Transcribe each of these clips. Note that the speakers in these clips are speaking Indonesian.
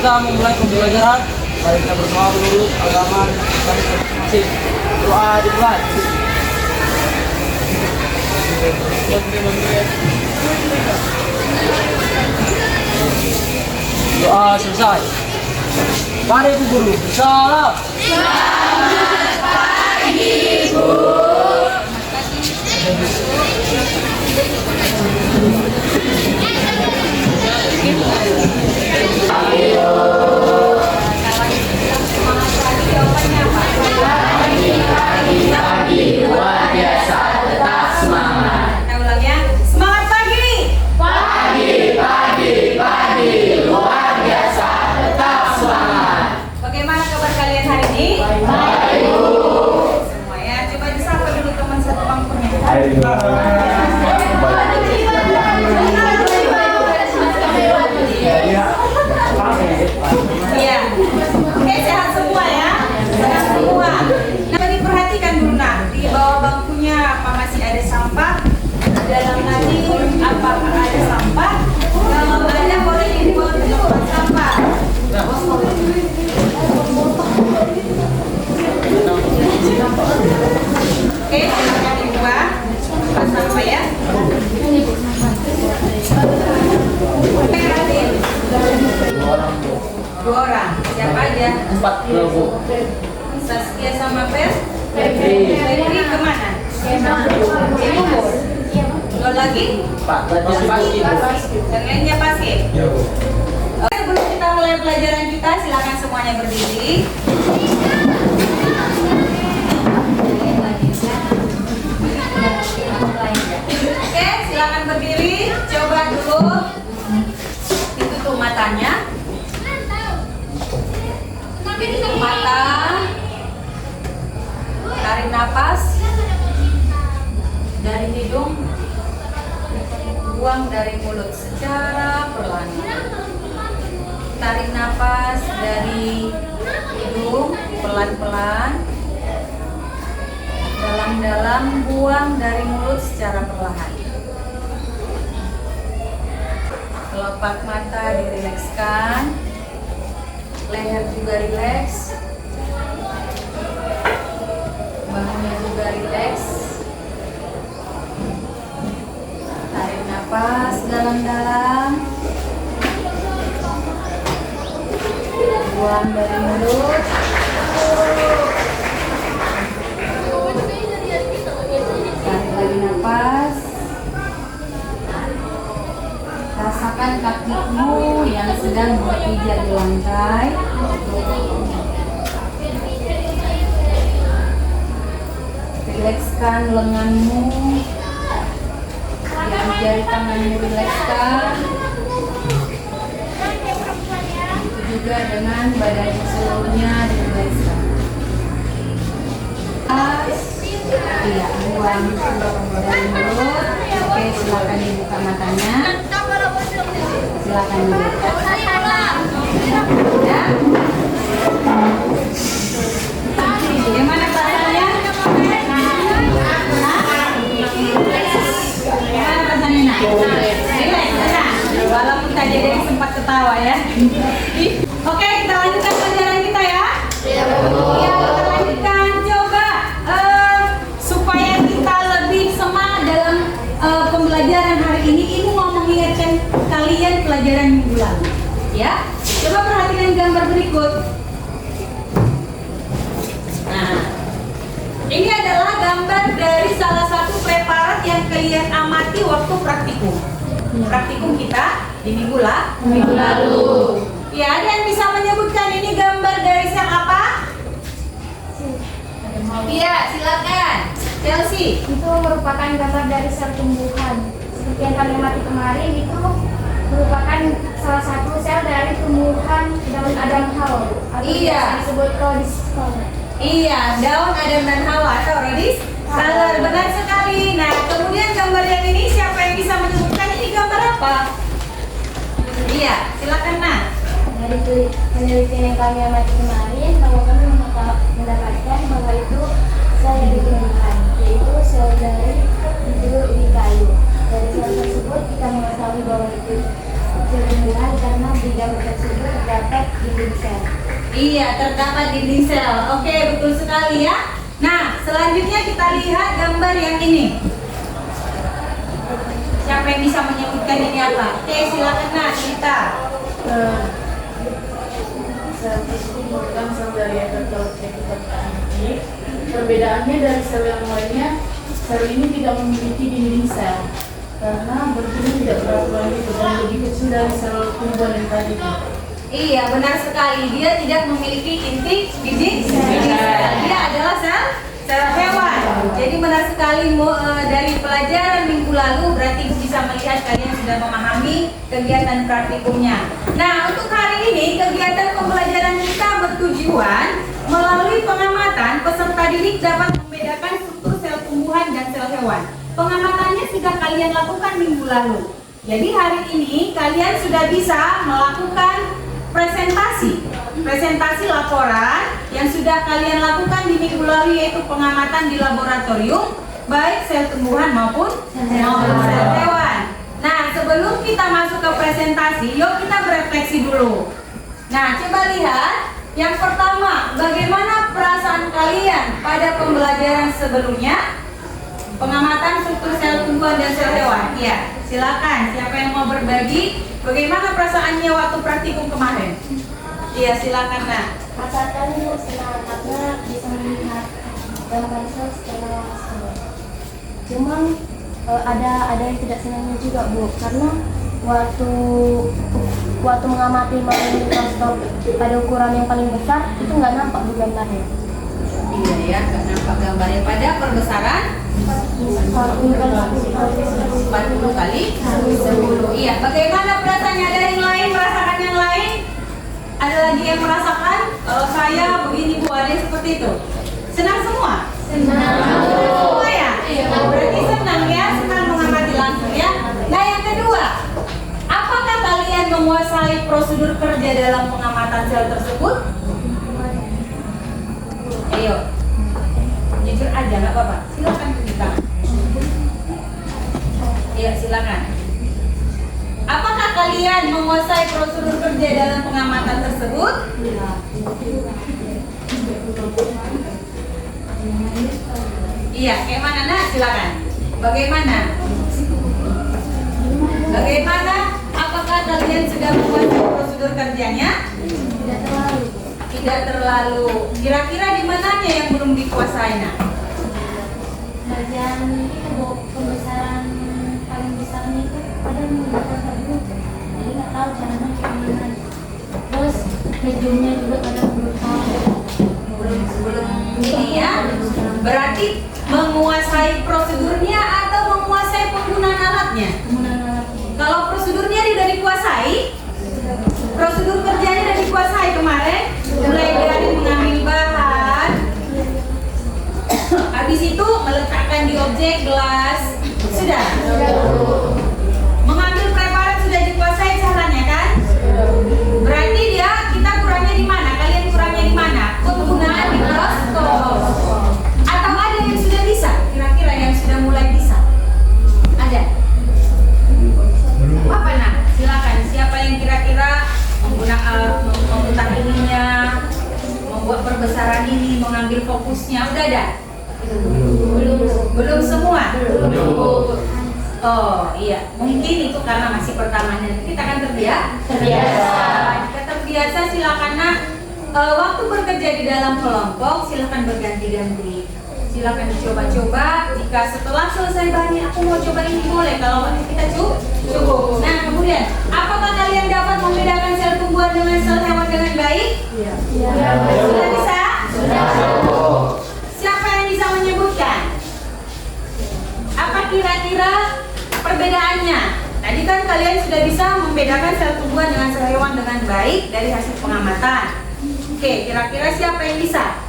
kita memulai pembelajaran. Mari kita berdoa dulu agama dan masing-masing. Doa dimulai. Doa selesai. Mari Bu Guru. Salam. Luar biasa, tetap semangat. Kita ulang ya. Semangat pagi. Pagi, luar biasa, tetap semangat. Bagaimana kabar kalian hari ini? Baik, Bu. Semua ya. Coba disapa dulu teman satu bangkunya. Iya. Oke, sehat semua ya. Sehat semua. Nah, diperhatikan dulu nah, di bawah bangkunya apa masih ada sampah? Dalam nanti apakah ada sampah? Kalau ada boleh dibawa ke tempat sampah. Oke, silakan dibuang tempat sampah ya. Oke, Radin. Dua orang. Siapa aja? 4 Bu. Saskia sama Febri kemana? Di Bogor. Lo lagi? Pak, latihan pagi. Dan lainnya pasti. Oke, sebelum kita mulai pelajaran kita, silakan semuanya berdiri. Oke, silakan berdiri. Coba dulu ditutup matanya. Mata, tarik napas dari hidung, buang dari mulut secara perlahan. Tarik napas dari hidung pelan-pelan, dalam-dalam, buang dari mulut secara perlahan. Kelopak mata dirilekskan, leher juga rileks, bahunya juga rileks. Tarik nafas dalam-dalam, buang dari mulut. Tarik lagi nafas. Rasakan kakimu yang sedang berpijak di lantai. Rilekskan lenganmu. Jari tanganmu rilekskan. Begitu juga dengan badanmu seluruhnya dirilekskan. Iya, buang dari mulut. Oke, silakan dibuka matanya. Silakan dibuka. Ya. Gimana rasanya? Gimana rasanya nak? Relax, tenang. Walaupun tadi ada yang sempat ketawa ya. Oke, kita lanjutkan pelajaran kita ya. Iya, kita lanjutkan. Coba supaya kita lebih semangat dalam pembelajaran hari ini, Ibu mau mengingatkan kalian pelajaran minggu lalu. Ya, coba perhatikan gambar berikut. Nah, ini adalah gambar dari salah satu preparat yang kalian amati waktu praktikum. Praktikum kita di minggu lalu. Ya, ada yang bisa menyebutkan ini gambar dari sel apa? Iya, silakan. Chelsea. Itu merupakan gambar dari sel tumbuhan. Seperti yang kami amati kemarin, itu merupakan salah satu sel dari tumbuhan daun Adam Hawa atau Iya. disebut Rhodis flower. Iya, daun Adam dan Hawa atau Rhodis flower. Benar sekali. Nah, kemudian gambar yang ini siapa yang bisa menyebutkan ini gambar apa? Iya, silakan Nah. Dari penelitian yang kami amati kemarin, bahwa kami mendapatkan bahwa itu sel dari tumbuhan, yaitu sel dari ubi kayu. Dari sel tersebut kita mengetahui bahwa itu sel tumbuhan karena di gambar tersebut terdapat Iya, terdapat dinding sel. Oke, betul sekali ya. Nah, selanjutnya kita lihat gambar yang ini. Siapa yang bisa menyebutkan ini apa? Oke, silakan Nak, cerita. Sel itu merupakan sel dari endotel ini. Perbedaannya dari sel yang lainnya, sel ini tidak memiliki dinding sel karena bentuknya tidak beraturan gitu dan lebih kecil dari sel tumbuhan yang tadi. Iya, benar sekali. Dia tidak memiliki inti dinding sel. Dia adalah sel hewan. Jadi benar sekali dari pelajaran minggu lalu berarti Ibu bisa melihat kalian sudah memahami kegiatan praktikumnya. Nah, untuk hari ini kegiatan pembelajaran kita bertujuan melalui pengamatan peserta didik dapat membedakan struktur sel tumbuhan dan sel hewan. Pengamatannya sudah kalian lakukan minggu lalu. Jadi hari ini kalian sudah bisa melakukan presentasi laporan yang sudah kalian lakukan di minggu lalu, yaitu pengamatan di laboratorium baik sel tumbuhan maupun sel hewan. Nah, sebelum kita masuk ke presentasi, yuk kita berefleksi dulu. Nah, coba lihat yang pertama, bagaimana perasaan kalian pada pembelajaran sebelumnya? Pengamatan struktur sel tumbuhan dan sel hewan. Iya, silakan. Siapa yang mau berbagi? Bagaimana perasaannya waktu praktikum kemarin? Iya, silakan Nak. Rasakan senang karena bisa melihat gambar sel secara langsung. Cuman ada yang tidak senangnya juga Bu, karena waktu mengamati melalui mikroskop pada ukuran yang paling besar itu nggak nampak Bu gambarnya. Iya ya, nggak nampak gambarnya pada perbesaran 40 kali 10. Iya, bagaimana perasaannya? Ada yang lain merasakan yang lain? Ada lagi yang merasakan? Kalau saya begini Bu, ada yang seperti itu. Senang semua? Senang semua ya? Berarti senang ya, senang mengamati langsung ya. Nah, yang kedua, apakah kalian menguasai prosedur kerja dalam pengamatan sel tersebut? Ayo, jujur aja, nggak apa-apa. Silakan tunjuk tangan. Iya, silakan. Apakah kalian menguasai prosedur kerja dalam pengamatan tersebut? Iya, kayak mana Nak? Silakan. Bagaimana? Bagaimana? Apakah kalian sudah menguasai prosedur kerjanya? Tidak terlalu. Tidak terlalu. Kira-kira di mananya yang belum dikuasai Nak? Bagian itu Bu, pembesaran paling besarnya itu ada menggunakan tabung. Jadi nggak tahu caranya gimana. Terus mediumnya juga kadang belum tahu. Belum ini ya. Berarti menguasai prosedurnya atau menguasai penggunaan alatnya? Penggunaan alatnya. Kalau prosedurnya dia sudah dikuasai, prosedur kerjanya sudah dikuasai kemarin, mulai dari mengambil bahan, habis itu meletakkan di objek gelas, sudah. Mengambil preparat sudah dikuasai caranya kan? Berarti kita kurangnya di mana? Kalian kurangnya di mana? Penggunaan mikroskop. Atau ada yang sudah bisa? Kira-kira yang sudah mulai bisa? Ada? Apa Nak? Silakan. Siapa yang kira-kira memutar ininya, membuat perbesaran ini, mengambil fokusnya? Udah ada? Belum semua? Oh iya, mungkin itu karena masih pertamanya. Kita akan terbiasa. Jika terbiasa, silakan Nak. Waktu bekerja di dalam kelompok, silakan berganti-ganti. Silakan dicoba-coba. Jika setelah selesai bahannya, aku mau coba ini, boleh. Kalau waktu kita cukup. Nah, kemudian, apakah kalian dapat membedakan sel tumbuhan dengan sel hewan dengan baik? Iya. Sudah bisa? Sudah. Siapa yang bisa menyebutkan? Apa kira-kira perbedaannya? Tadi kan kalian sudah bisa membedakan sel tumbuhan dengan sel hewan dengan baik dari hasil pengamatan. Oke, kira-kira siapa yang bisa?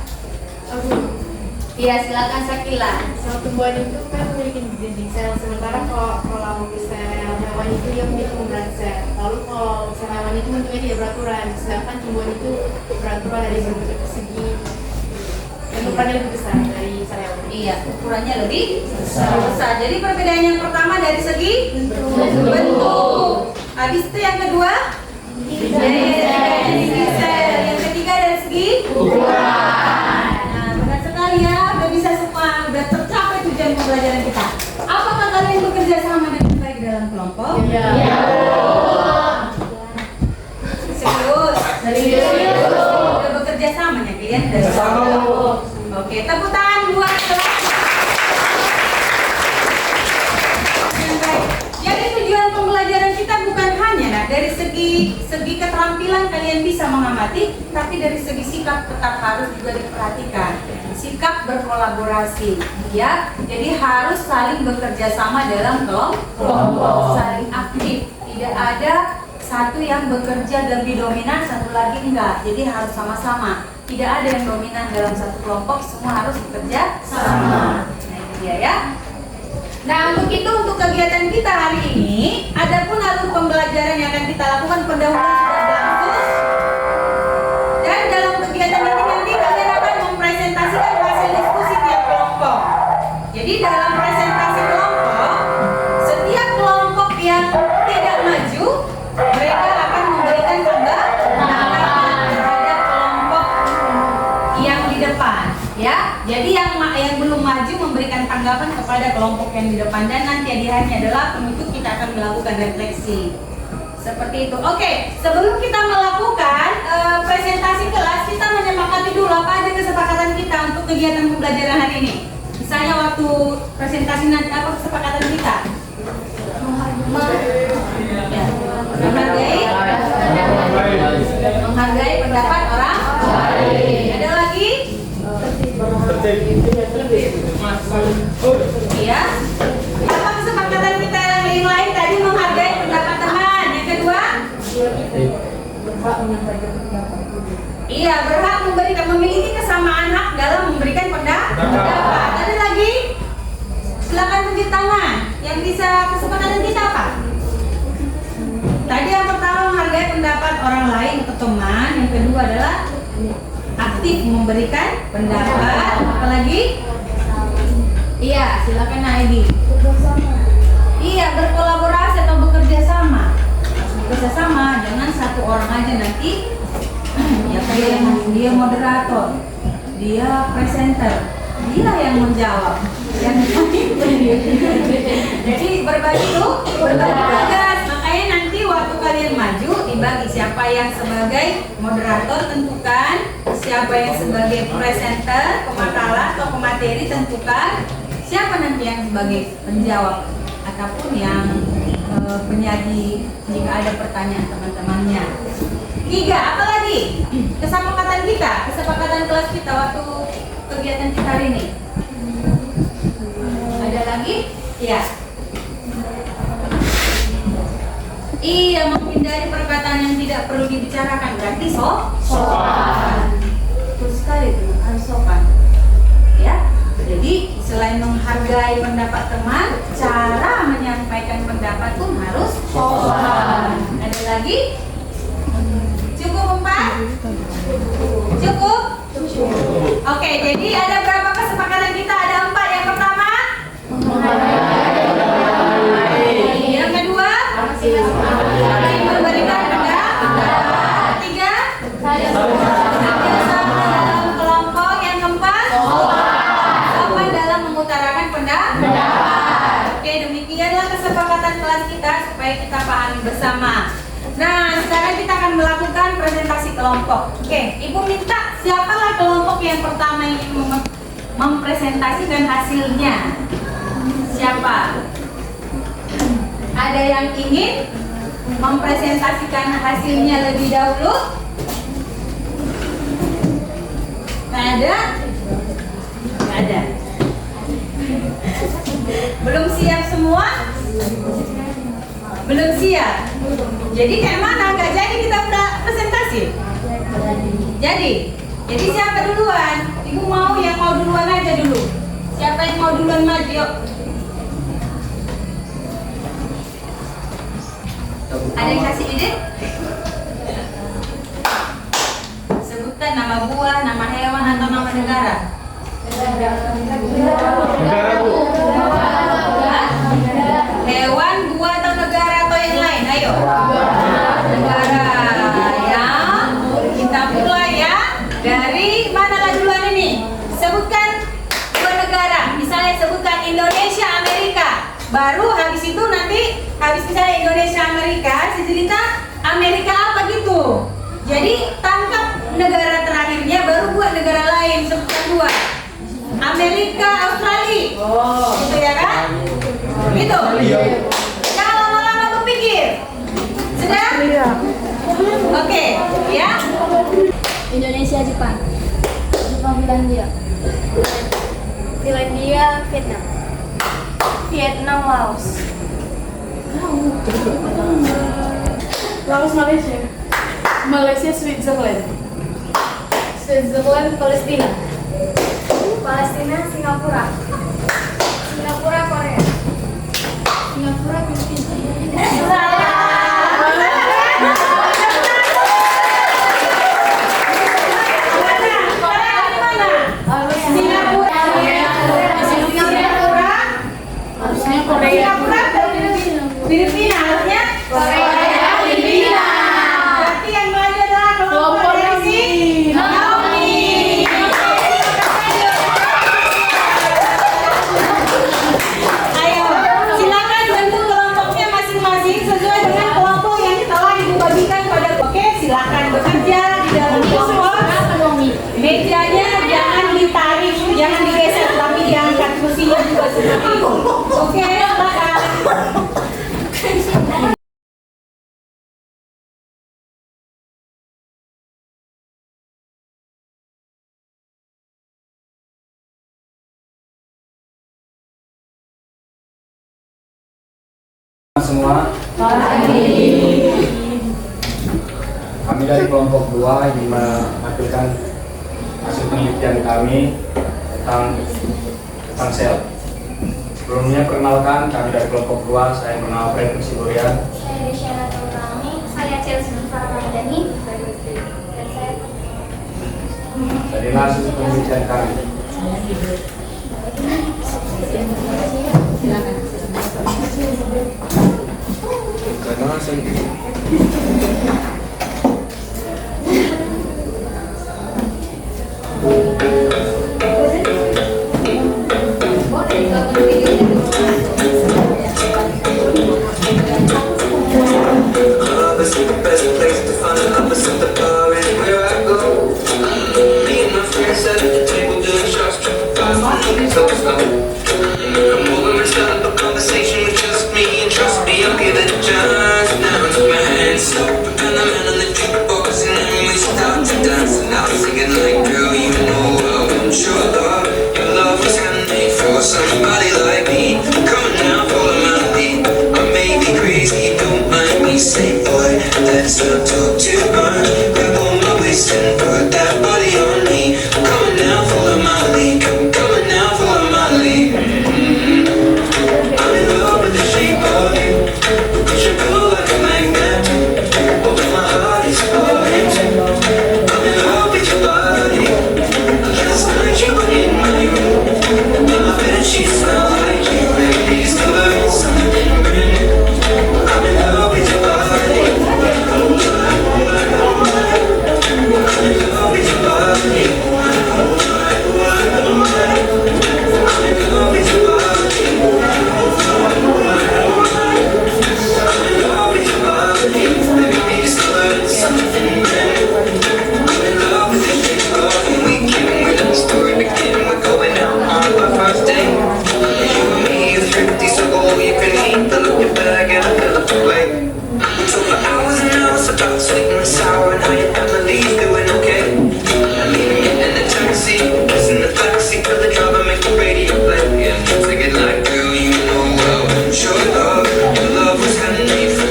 Iya, silakan Sakila. Sel tumbuhan itu kan memiliki dinding sel, sementara kalau sel hewan itu dia memiliki membrana sel. Lalu kalau sel hewan itu bentuknya tidak beraturan, sedangkan tumbuhan itu beraturan dari bentuk segi dan ukurannya lebih besar dari sel hewan. Iya, ukurannya lebih besar. Jadi perbedaan yang pertama dari segi bentuk. Habis itu yang kedua dari segi sel. Yang ketiga dari Nah, benar sekali ya, udah bisa semua, udah tercapai tujuan pembelajaran kita. Apakah kalian bekerja sama dengan baik dalam kelompok? Serius. Udah bekerja sama ya kalian? Bersama, Bu. Oke, tepuk tangan buat kelas. Yang baik. Jadi tujuan pembelajaran kita bukan hanya dari segi keterampilan kalian bisa mengamati, tapi dari segi sikap tetap harus juga diperhatikan. Sikap berkolaborasi, ya. Jadi harus saling bekerja sama dalam kelompok, saling aktif. Tidak ada satu yang bekerja lebih dominan, satu lagi enggak. Jadi harus sama-sama. Tidak ada yang dominan dalam satu kelompok, semua harus bekerja sama. Nah, itu dia ya. Nah, untuk itu, untuk kegiatan kita hari ini, adapun alur pembelajaran yang akan kita lakukan pendahuluan sudah berlangsung. Dan dalam kegiatan ini nanti kalian akan mempresentasikan hasil diskusi tiap kelompok. Jadi dalam presentasi kelompok, setiap kelompok yang tidak maju, mereka akan memberikan tanggapan terhadap kelompok yang di depan, ya. Jadi yang belum maju memberikan tanggapan kepada kelompok yang di depan, dan nanti di hari adalah penutup kita akan melakukan refleksi. Seperti itu. Oke, sebelum kita melakukan presentasi kelas, kita menyepakati dulu apa aja kesepakatan kita untuk kegiatan pembelajaran hari ini. Misalnya waktu presentasi nanti apa kesepakatan kita? Menghargai pendapat orang lain. Ada lagi? Iya. Apa kesepakatan kita yang lain tadi? Menghargai pendapat teman. Yang kedua? Iya, berhak memberikan, memiliki kesamaan hak dalam memberikan pendapat. Ada lagi? Silakan tunjuk tangan. Yang bisa kesepakatan kita apa? Tadi yang pertama menghargai pendapat orang lain atau teman. Yang kedua adalah aktif memberikan pendapat. Apalagi? Iya, silakan Naidi. Iya, berkolaborasi atau bekerja sama. Bekerja sama, jangan satu orang aja nanti. Ya kayak dia moderator, dia presenter, dia yang menjawab. Jadi berbagi tugas. Makanya nanti waktu kalian maju dibagi siapa yang sebagai moderator tentukan, siapa yang sebagai presenter, pemakalah atau pemateri tentukan, siapa nanti yang sebagai penjawab ataupun yang penyaji jika ada pertanyaan teman-temannya. 3, apa lagi? Kesepakatan kita, kesepakatan kelas kita waktu kegiatan kita hari ini. Ada lagi? Iya. Iya, menghindari perkataan yang tidak perlu dibicarakan berarti sopan. Betul sekali itu, harus sopan. Ya. Jadi selain menghargai pendapat teman, cara menyampaikan pendapat pun harus sopan. Ada lagi? Cukup 4? Cukup? Oke, jadi ada berapa kesepakatan kita? Ada 4. Yang pertama? Yang kedua? Saling memberikan pendapat. 3? Kerjasama dalam kelompok. Yang keempat? Sopan dalam mengutarakan pendapat. Oke, demikianlah kesepakatan kelas kita supaya kita pahami bersama. Nah, sekarang kita akan melakukan presentasi kelompok. Oke, Ibu minta siapalah kelompok yang pertama ingin mempresentasikan hasilnya? Siapa? Ada yang ingin mempresentasikan hasilnya lebih dahulu? Nggak ada? Nggak ada. Belum siap semua? Belum siap. Jadi kayak mana? Nggak jadi kita presentasi? Jadi siapa duluan? Ibu mau yang mau duluan aja dulu. Siapa yang mau duluan maju? Yuk. Ada yang kasih ide? Sebutkan nama buah, nama hewan atau nama negara. Hewan, buah atau negara atau yang lain? Ayo. Negara. Ya. Kita mulai ya dari Baru habis itu nanti habis misalnya Indonesia Amerika, cerita Amerika apa gitu. Jadi tangkap negara terakhirnya baru buat negara lain sebutan dua. Amerika, Australia. Oh. Gitu ya kan? Gitu. Jangan lama-lama berpikir. Sudah? Oke, ya. Indonesia, Jepang. Jepang, Finlandia. Finlandia, Vietnam. Vietnam, Laos. Laos, Malaysia. Malaysia, Switzerland. Switzerland, Palestina. Palestina, Singapura. Singapura, Korea. Singapura, Filipina. Filipina harusnya Korea, Filipina. Berarti yang maju adalah kelompok Naomi. Ayo, silakan bentuk kelompoknya masing-masing sesuai dengan kelompok yang telah ibu bagikan pada. Oke, silakan bekerja di dalam kelompok. Mejanya jangan ditarik, jangan digeser, tapi diangkat, kursinya juga seperti itu. Oke, silakan. Semua. Kami dari kelompok 2 ingin menampilkan hasil penelitian kami tentang sel. Sebelumnya perkenalkan, kami dari kelompok 2, saya bernama Fredrik Siburian. Saya Desyana Taurami. Saya Chelsea Farmadani. Dan saya Jadi hasil penelitian kami. It's the best place to find love is at the bar anywhere I go. Me and my friends sat at the table doing shots, tripping fast, moving so slow. Come over and start up a conversation with just me, and trust me, I'll give it a chance. Now I took my hand, stopped, and I'm out on the jukebox, and then we start to dance. And I was singing like, girl, you know I want your love. Your love was handmade for somebody like me. Come on now, follow my lead. I may be crazy, don't mind me, say boy, let's not talk too much. Grab on my waist and put that body on me. Come on now, follow my lead. Come on now, follow my lead. I'm in love with the shape of you. You should pull like a magnet. Although my heart is falling. I'm in love with your body. Last night you were in my room. And my bed sheets smell like you. Baby, discovering something brand new. I'm in love with your body. I'm in love with your body.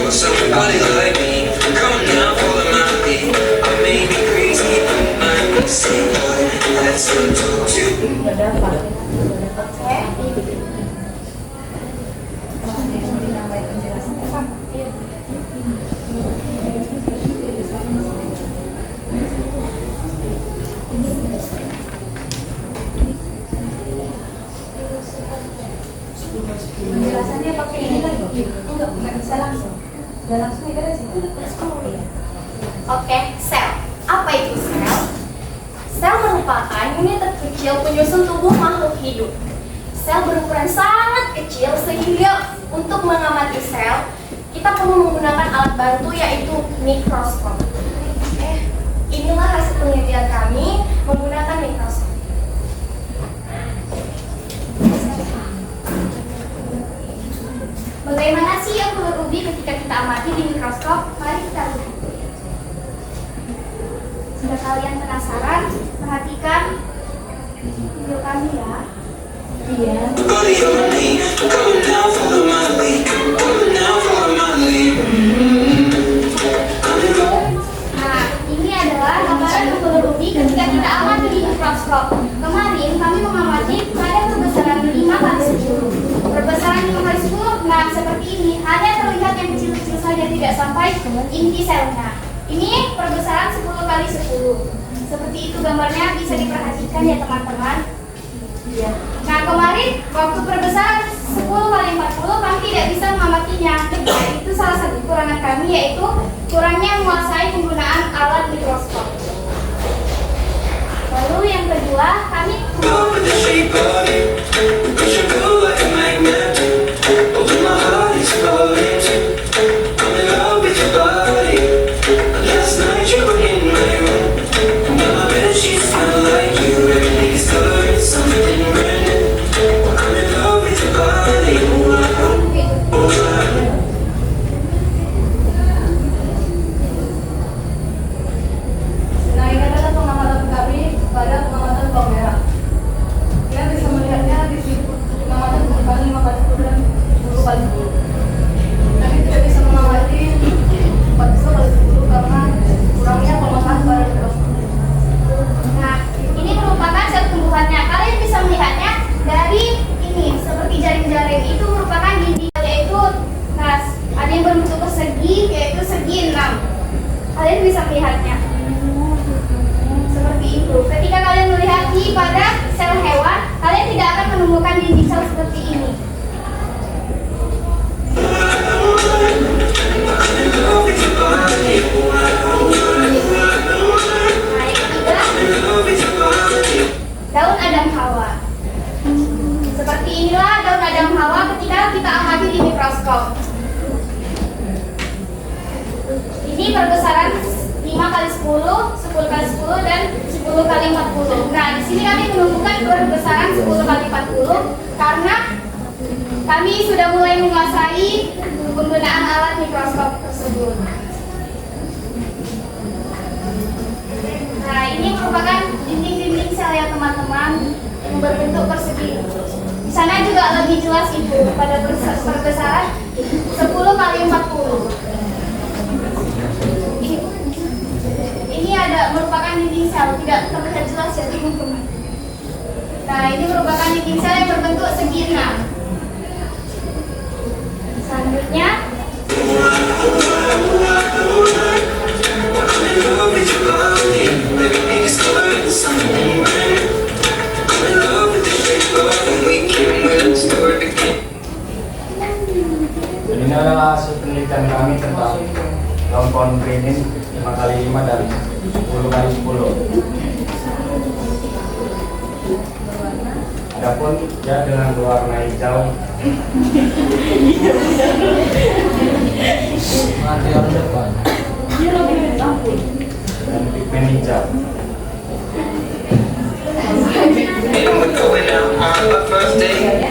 Somebody like me, come on now, follow my lead. I may be crazy, don't mind me, say boy, let's not talk to. Penjelasannya pakai ini kan? Enggak bisa langsung. Enggak langsung ya kan sih. Oke, sel. Apa itu sel? Sel merupakan unit terkecil penyusun tubuh makhluk hidup. sel berukuran sangat kecil sehingga untuk mengamati sel kita perlu menggunakan alat bantu yaitu mikroskop. Inilah hasil penelitian kami menggunakan mikroskop. Bagaimana sih yang telur ubi ketika kita amati di mikroskop? Mari kita lihat. Jika kalian penasaran, perhatikan video kami ya. Iya. Body on me, coming down, follow my lead. Coming down, follow my lead. Nah, ini adalah gambaran telur ubi ketika kita amati di mikroskop. Kemarin kami mengamati pada perbesaran 5 kali 10. Perbesaran 5 kali 10, nah seperti ini. Hanya terlihat yang kecil-kecil saja, tidak sampai inti selnya. Ini perbesaran 10 kali 10. Seperti itu gambarnya, bisa diperhatikan ya teman-teman. Nah kemarin waktu perbesaran 10 kali 40 kami tidak bisa mengamatinya. Itu salah satu kekurangan kami, yaitu kurangnya menguasai penggunaan alat mikroskop. Lalu yang kedua, kami Go with the shape of it. Push and pull like a magnet. Although my heart is falling, I'm in love with your body. Last night you were in my room. Now my bed sheets smell like you. Everything is covered in something brand new. I'm in love with your body. Nah, ini adalah pengamatan kami pada pengamatan bawang merah. Kita bisa melihatnya di sini pengamatan 10 kali 5 kali 10 dan 10 kali 10. Kami tidak bisa mengamati 40 kali 10 karena kurangnya pemetaan pada mikroskop. Nah, ini merupakan sel tumbuhannya. Kalian bisa melihatnya dari ini, seperti jaring-jaring itu merupakan dinding, yaitu nah, ada yang berbentuk persegi, yaitu segi 6. Kalian bisa melihatnya seperti itu. Ketika kalian melihat pada sel hewan, kalian tidak akan menemukan dinding sel seperti ini. Nah, yang ketiga, daun Adam Hawa. Seperti inilah daun Adam Hawa ketika kita amati di mikroskop. Ini perbesaran 5 kali 10, 10 kali 10 dan 10 kali 40. Nah, di sini kami menemukan perbesaran 10 kali 40 karena kami sudah mulai menguasai penggunaan alat mikroskop tersebut. Nah, ini merupakan dinding-dinding sel ya teman-teman, yang berbentuk persegi. Di sana juga lebih jelas itu pada perbesaran 10 kali 40. Ini ada merupakan dinding sel, tidak terlihat jelas ya teman-teman. Nah, ini merupakan dinding sel yang berbentuk segi 6. Selanjutnya, Ini adalah hasil penelitian kami tentang daun pohon beringin 5 kali 5 dan 10 kali 10. Adapun dia dengan berwarna hijau. Mati orang depan. Dan pigmen hijau. And we're going out on our first date.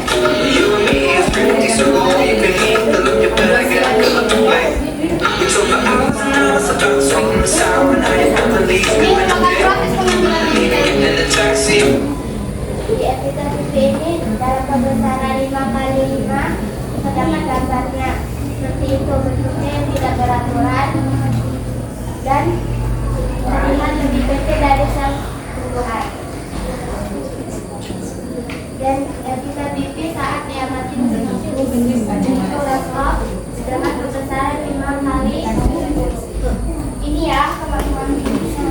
You and me is pretty, so you can eat the look you better get the look away. We talk for hours and hours about sweet and sour and how you never leave ini me when I'm merupakan there. proses pengambilan In the taxi. di episode ini dalam perbesaran 5 kali 5 terdapat gambarnya seperti itu, bentuknya yang tidak beraturan dan terlihat lebih kecil dari sel tumbuhan. Dan episode ini saat diamati mikroskop dengan perbesaran 5 kali 10. Ini ya teman-teman,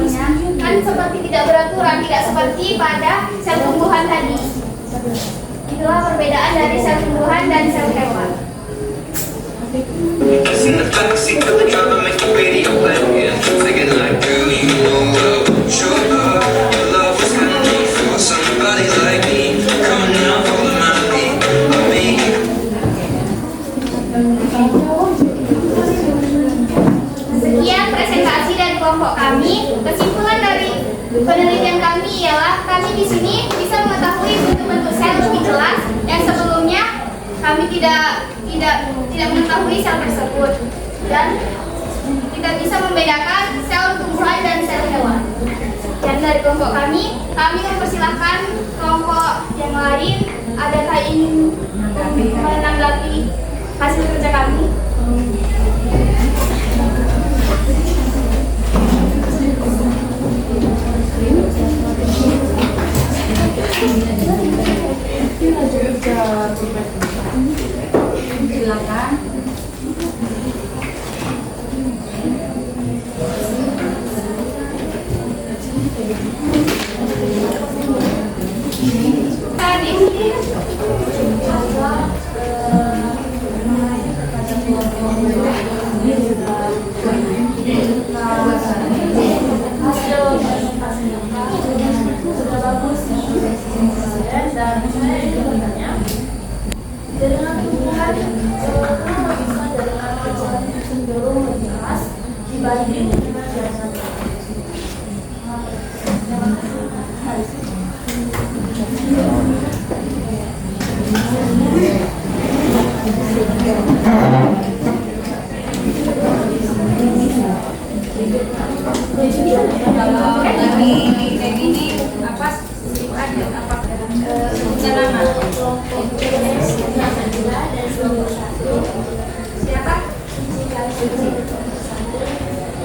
selnya kan seperti tidak beraturan, tidak seperti pada sel tumbuhan tadi. Itulah perbedaan dari sel tumbuhan dan sel hewan. Just in the backseat of the driver, make the radio play. Yeah, singing like, girl, you know I want your love. Your love was handmade for somebody like me. Come on now, follow my lead. kami, kesimpulan dari penelitian kami ialah kami di sini bisa mengetahui bentuk-bentuk sel lebih jelas yang sebelumnya kami tidak mengetahui sel tersebut, dan kita bisa membedakan sel tumbuhan dan sel hewan. Dan dari kelompok kami mempersilahkan kelompok yang lain adakah ingin menanggapi hasil kerja kami. Silakan. Jaringan tumbuhan bisa jaringan kecil cenderung lebih keras dibanding dengan jaringan Kalau lagi kayak gini apa sih ada apa nama? Siapa?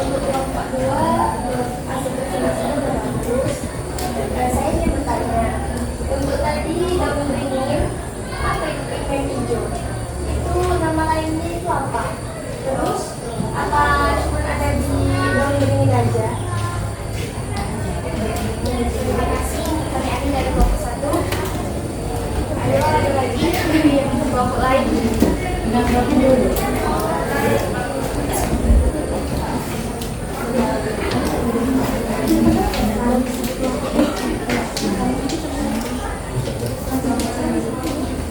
Untuk kelompok 2 hasil kerjanya bagus. Saya ingin bertanya, untuk tadi daun beringin, apa itu pigmen hijau? Itu nama lainnya itu apa? Terus apa cuma ada di daun beringin aja? Terima kasih. Kami akan dari kelompok 1. Ada lagi yang kelompok lain.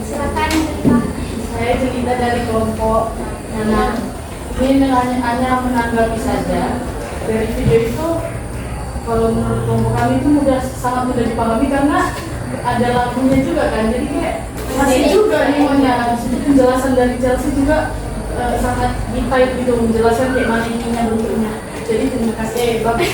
Silakan. Saya cerita dari kelompok Nana. Ini hanya menanggapi saja. Dari video itu, kalau menurut kelompok kami itu sangat mudah dipahami karena ada lagunya juga kan. Jadi kayak masih juga nih penjelasan dari Chelsea juga sangat detail gitu menjelaskan kayak mana ininya bentuknya. Jadi terima kasih bagus.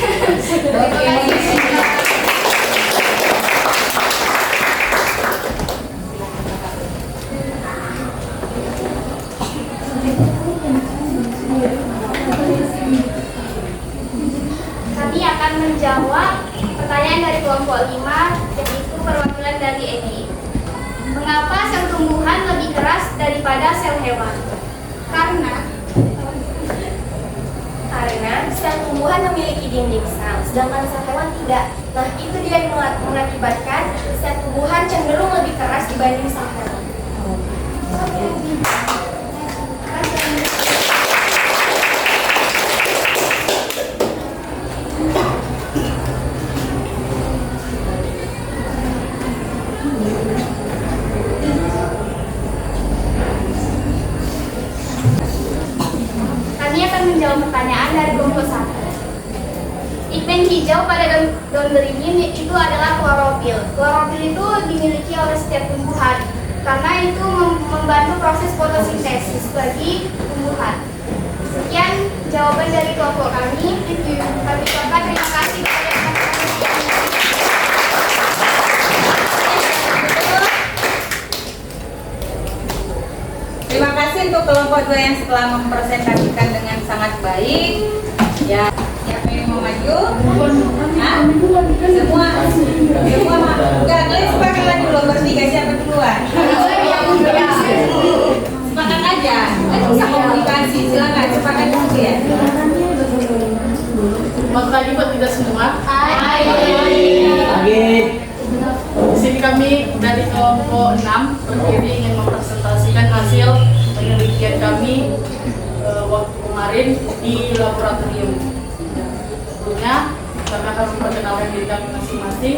Kami akan menjawab pertanyaan dari kelompok 5, yaitu perwakilan dari EDI. Mengapa sel tumbuhan lebih keras daripada sel hewan? Karena sel tumbuhan memiliki dinding sel, sedangkan sel hewan tidak. Nah, itu dia yang mengakibatkan sel tumbuhan cenderung lebih keras dibanding sel hewan. kami akan menjawab pertanyaan dari kelompok 1. Pigmen hijau pada daun beringin itu adalah klorofil. Klorofil itu dimiliki oleh setiap tumbuhan karena itu membantu proses fotosintesis bagi tumbuhan. Sekian jawaban dari kelompok kami. Kami ucapkan terima kasih kepada Terima kasih untuk kelompok 2 yang setelah mempresentasikan dengan sangat baik. Ya, siapa yang mau maju? Hah? Semua enggak, kalian sepakat lagi dulu bertiga siapa duluan? Sepakat aja, kan bisa komunikasi. Silakan sepakat dulu ya. Selamat pagi buat kita semua. Hai. Di sini kami dari kelompok 6 berdiri ingin mempresentasikan hasil penelitian kami waktu kemarin di laboratorium. Sebelumnya kami akan memperkenalkan diri kami masing-masing.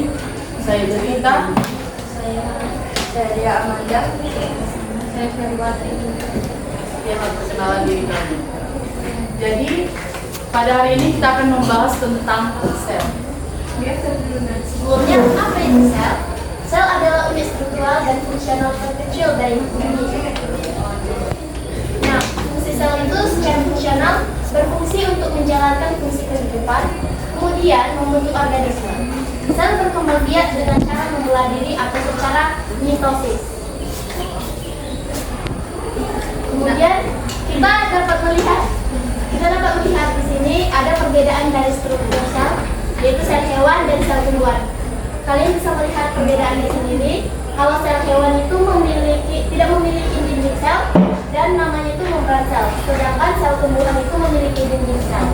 Saya Jelita. Saya Amanda. Saya Ferwati. Sekian perkenalan diri kami. Jadi pada hari ini kita akan membahas tentang sel. Sebelumnya, apa itu sel? Sel adalah unit struktural dan fungsional terkecil dari bumi. Nah, fungsi sel itu secara fungsional berfungsi untuk menjalankan fungsi kehidupan, kemudian membentuk organisme. Sel berkembang biak dengan cara membelah diri atau secara mitosis. Kemudian kita dapat melihat di sini ada perbedaan dari struktur sel, yaitu sel hewan dan sel tumbuhan. Kalian bisa melihat perbedaannya sendiri. Kalau sel hewan itu tidak memiliki dinding sel dan namanya itu membran sel, sedangkan sel tumbuhan itu memiliki dinding sel.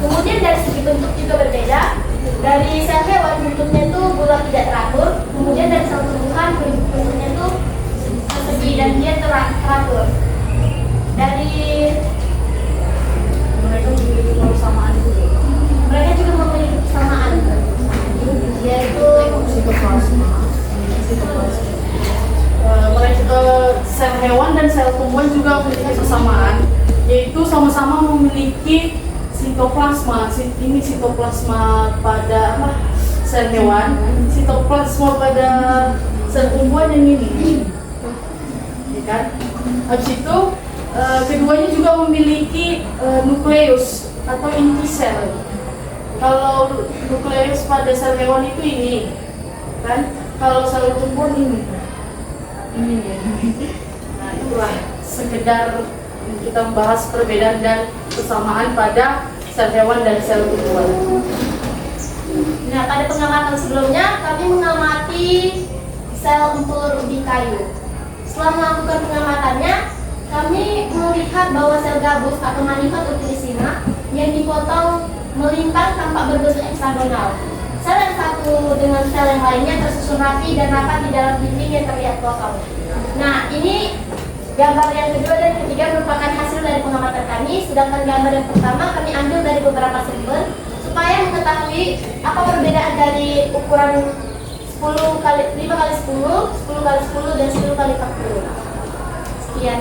Kemudian dari segi bentuk juga berbeda. Dari sel hewan bentuknya itu bulat tidak teratur, kemudian dari sel tumbuhan bentuknya itu persegi dan dia teratur. Dari mereka memiliki kesamaan juga. Mereka juga memiliki kesamaan, yaitu Sitoplasma. Sel hewan dan sel tumbuhan juga memiliki kesamaan, yaitu sama-sama memiliki sitoplasma. Ini sitoplasma pada sel hewan, sitoplasma pada sel tumbuhan yang ini, ya kan? Habis itu keduanya juga memiliki nukleus atau inti sel. Kalau nukleus pada sel hewan itu ini, kan? Kalau sel tumbuhan ini ya. Nah, itulah sekedar kita membahas perbedaan dan kesamaan pada sel hewan dan sel tumbuhan. Nah, pada pengamatan sebelumnya kami mengamati sel empur ubi kayu. Setelah melakukan pengamatannya, kami melihat bahwa sel gabus atau Manihot utilisima yang dipotong melintang tampak berbentuk heksagonal. Sel yang satu dengan sel yang lainnya tersusun rapi dan rapat di dalam dinding yang terlihat kosong. Nah, ini gambar yang kedua dan ketiga merupakan hasil dari pengamatan kami, sedangkan gambar yang pertama kami ambil dari beberapa sumber supaya mengetahui apa perbedaan dari ukuran 5 kali 10, 10 kali 10 dan 10 kali 40. Sekian.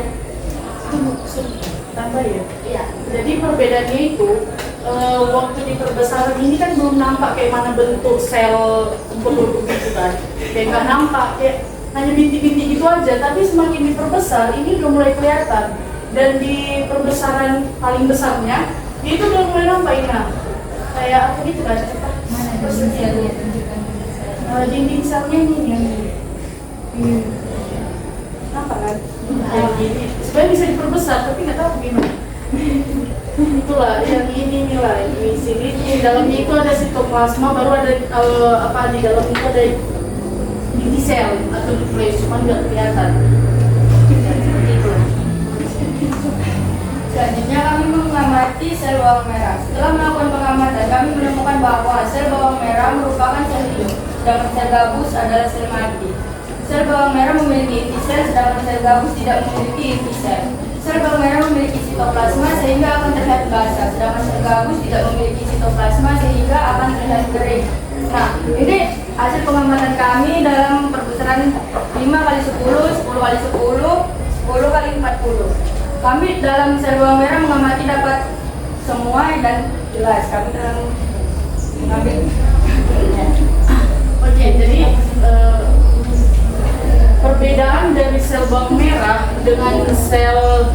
Tambah ya? Iya. Jadi perbedaannya itu waktu di perbesaran ini kan belum nampak kayak mana bentuk sel peluru gitu kan, kayak nggak nampak, kayak hanya bintik-bintik gitu aja. Tapi semakin diperbesar ini udah mulai kelihatan, dan di perbesaran paling besarnya itu udah mulai nampak ini kayak apa gitu kan? Dinding selnya ini yang ini apa kan? Yang ini sebenarnya bisa diperbesar tapi nggak tahu gimana. Itulah yang ini nilai di sini, di dalamnya itu ada sitoplasma, baru ada di dalam itu ada inti sel atau nukleus, cuma nggak kelihatan. Seperti itu. Selanjutnya kami mengamati sel bawang merah. Setelah melakukan pengamatan, kami menemukan bahwa sel bawang merah merupakan sel hidup, sedangkan sel gabus adalah sel mati. Sel bawang merah memiliki inti sel, sedangkan sel gabus tidak memiliki inti sel. Sel bawang merah memiliki sitoplasma sehingga akan terlihat basah, sedangkan sel gabus tidak memiliki sitoplasma sehingga akan terlihat kering. Nah, ini hasil pengamatan kami dalam perbesaran 5 kali 10, 10 kali 10, 10 kali 40. Kami dalam sel bawang merah mengamati dapat semua dan jelas. Kami telah mengambil. Oke, jadi perbedaan dari sel bawang merah dengan sel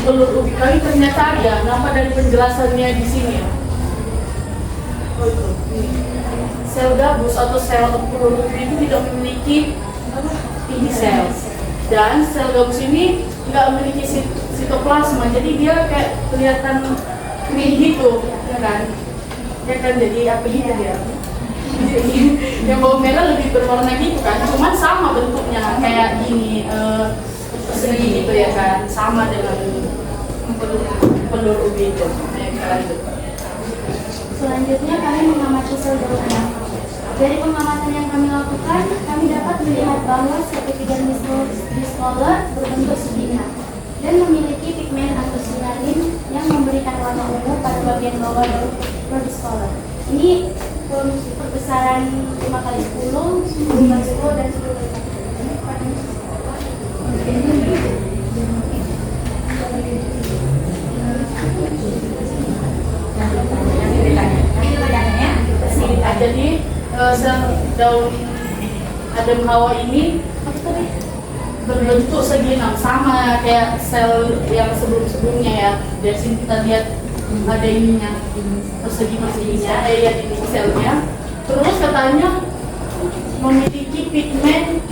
telur ubi kayu ternyata ada, nampak dari penjelasannya di sini. Oh, itu. Sel gabus atau sel telur ubi itu tidak memiliki inti sel, dan sel gabus ini nggak memiliki sitoplasma, jadi dia kayak kelihatan kering gitu, ya kan? Ya kan, jadi apa gitu dia? Yang bawang merah lebih berwarna gitu kan, cuman sama bentuknya kayak gini, persegi gitu ya kan, sama dengan pelur ubi itu. Selanjutnya kami mengamati sel daunnya. Dari pengamatan yang kami lakukan, kami dapat melihat bahwa sel epidermis discolor berbentuk segitiga dan memiliki pigmen antosianin yang memberikan warna ungu pada bagian bawah daun discolor. Ini perbesaran 5 kali 10, 10 kali 10 dan 10 kali 40. sel daun Adam Hawa ini berbentuk segi enam, sama kayak sel yang sebelum-sebelumnya ya. Dari sini kita lihat ada ininya, persegi-perseginya, ya ini selnya. Terus katanya memiliki pigmen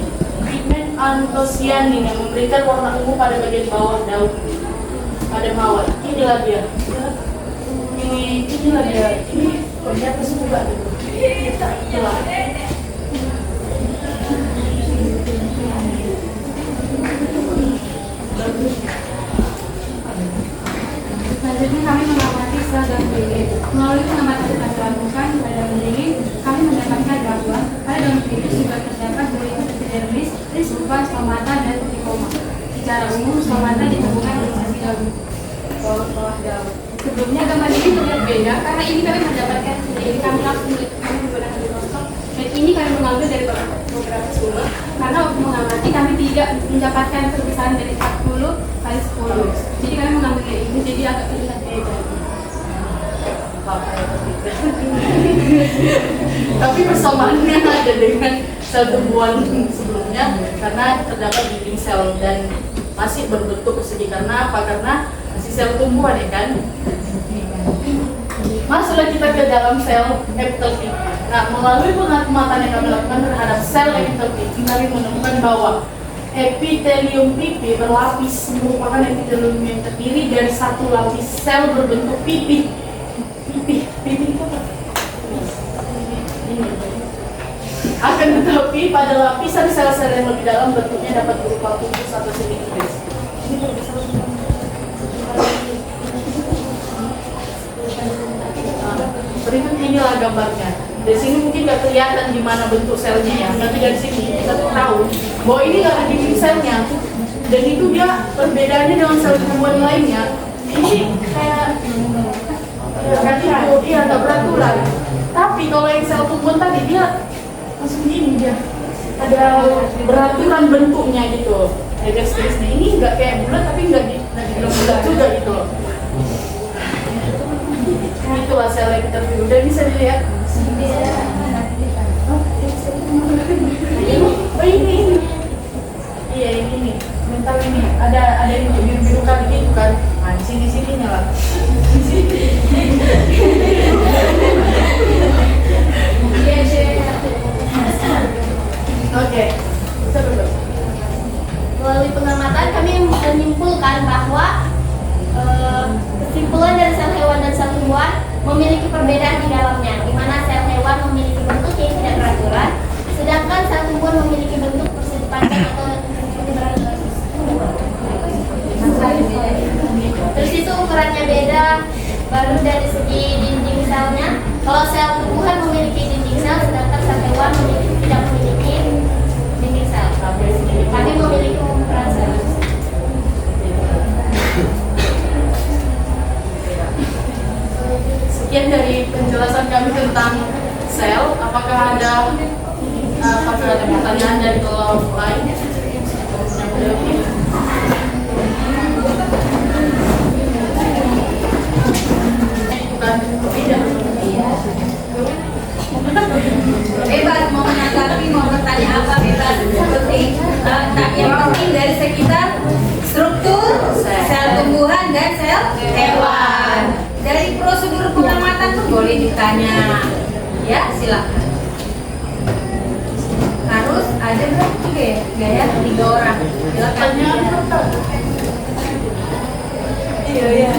antosianin yang memberikan warna ungu pada bagian bawah daun Adam Hawa. Inilah dia. Inilah dia. Ini ternyata juga gitu. Itulah. Selanjutnya kami mengamati sel daun bilik. Melalui pengamatan yang kami lakukan pada daun bilik, kami mendapatkan bahwa pada daun bilik juga terdapat jaringan epidermis, berupa stomata dan trikoma. Secara umum, stomata ditemukan di sisi daun bawah daun. Sebelumnya gambar ini terlihat beda karena ini kami mendapatkan sendiri, kami langsung menggunakan mikroskop, dan ini kami mengambil dari beberapa sumber. Karena waktu mengamati kami tidak mendapatkan perpisahan dari 40 kali 10. Jadi kami mengambil dari ini, jadi agak terlihat beda. Tapi persamaannya ada dengan sel tumbuhan sebelumnya karena terdapat dinding sel dan masih berbentuk persegi. Karena apa? Karena masih sel tumbuhan ya kan. Masuklah kita ke dalam sel epitelpi. Nah, melalui pengamatan yang kami lakukan terhadap sel epitelpi, kami menemukan bahwa epitelium pipi berlapis, merupakan epitelium yang terdiri dari satu lapis sel berbentuk pipi. Pipi itu apa? Ini. Akan tetapi pada lapisan sel-sel yang lebih dalam bentuknya dapat berupa pupus atau semi-kris. Ini berbisa. Berikut inilah gambarnya. Dari sini mungkin nggak kelihatan gimana bentuk selnya ya, tapi dari sini kita tahu bahwa ini nggak ada dinding selnya, dan itu dia perbedaannya dengan sel tumbuhan lainnya. Ini kayak dia agak beraturan. Tapi kalau yang sel tumbuhan tadi dia langsung gini, dia ada beraturan bentuknya gitu. Ada garis-garisnya. Ini nggak kayak bulat tapi nggak dibilang bulat juga gitu. Itulah sel yang kita pilih. Udah bisa dilihat. Oh ini. Iya ini. Mental ini. Ada yang biru-biru kali gitu kan. Nah di sini-sininya lah. Oke. Melalui pengamatan kami menyimpulkan bahwa kesimpulan dari sel hewan dan sel tumbuhan memiliki perbedaan di dalamnya, di mana sel hewan memiliki bentuk yang tidak beraturan, sedangkan sel tumbuhan memiliki bentuk persegi panjang atau terus itu ukurannya beda, baru dari segi dinding selnya. Kalau sel tumbuhan memiliki dinding sel, sedangkan sel hewan tidak memiliki dinding sel. Kami memiliki ukuran sel. Sekian dari penjelasan kami tentang sel. Apakah ada pertanyaan dari kelompok lain? Bebas mau menanggapi, mau bertanya apa bebas. Seperti yang penting dari sekitar struktur sel tumbuhan dan sel hewan. Dari prosedur pengamatan tuh boleh ditanya. Ya, silakan. Harus ada berapa juga ya? Enggak ya? 3 orang. Silakan. Iya.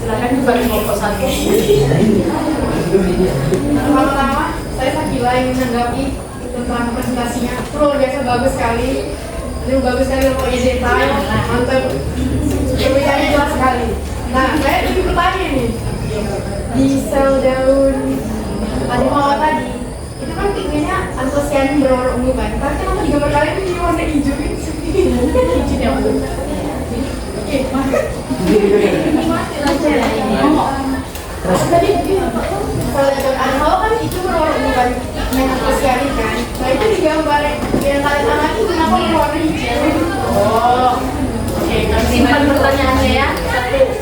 Silakan juga di kelompok 1. Pertama-tama saya Sakila yang menanggapi tentang presentasinya. Itu luar biasa bagus sekali. Itu bagus sekali pokoknya detail, mantap. Perbedaannya jelas sekali. Nah, saya ingin bertanya nih. Di sel daun Adam Hawa tadi, itu kan pigmennya antosianin berwarna ungu kan. Tapi kenapa di gambar kalian ini warna hijau ini? Hijau ya, Bu. Oke, tadi kalau daun Adam Hawa kan itu berwarna ungu kan, pigmen antosianin kan. Nah itu di gambar yang kalian amati kenapa berwarna hijau? Oh, oke. Kami simpan pertanyaannya ya. 1,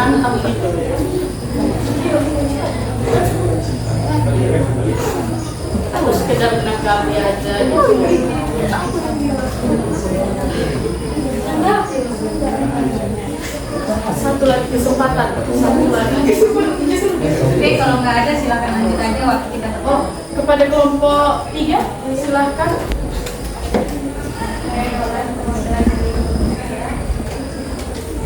menantang gitu. Aku sekedar menanggapi aja gitu. Satu lagi kesempatan, Oke, kalau nggak ada silakan lanjut aja waktu kita. Oh, kepada kelompok 3 silahkan.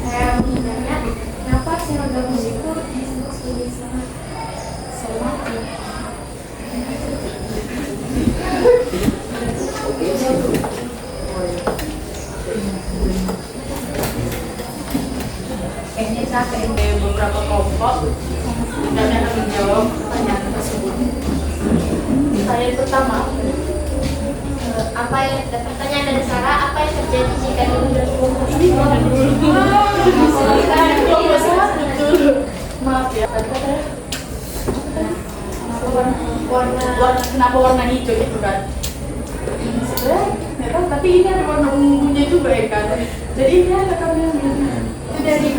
Saya mau tanya, kenapa sel gabus itu disebut sebagai sel mati? Kayaknya capek. Ada beberapa kelompok dan akan menjawab pertanyaan tersebut. Pertanyaan pertama, Apa yang pertanyaan dari Sarah, apa yang terjadi jika dulu ini mana dulu? Kelompok 1 dulu. Maaf ya. Kenapa warna hijau itu kan? Sebenarnya nggak tahu, tapi ini ada warna ungunya juga ya kan. Jadi ini ada kami itu dari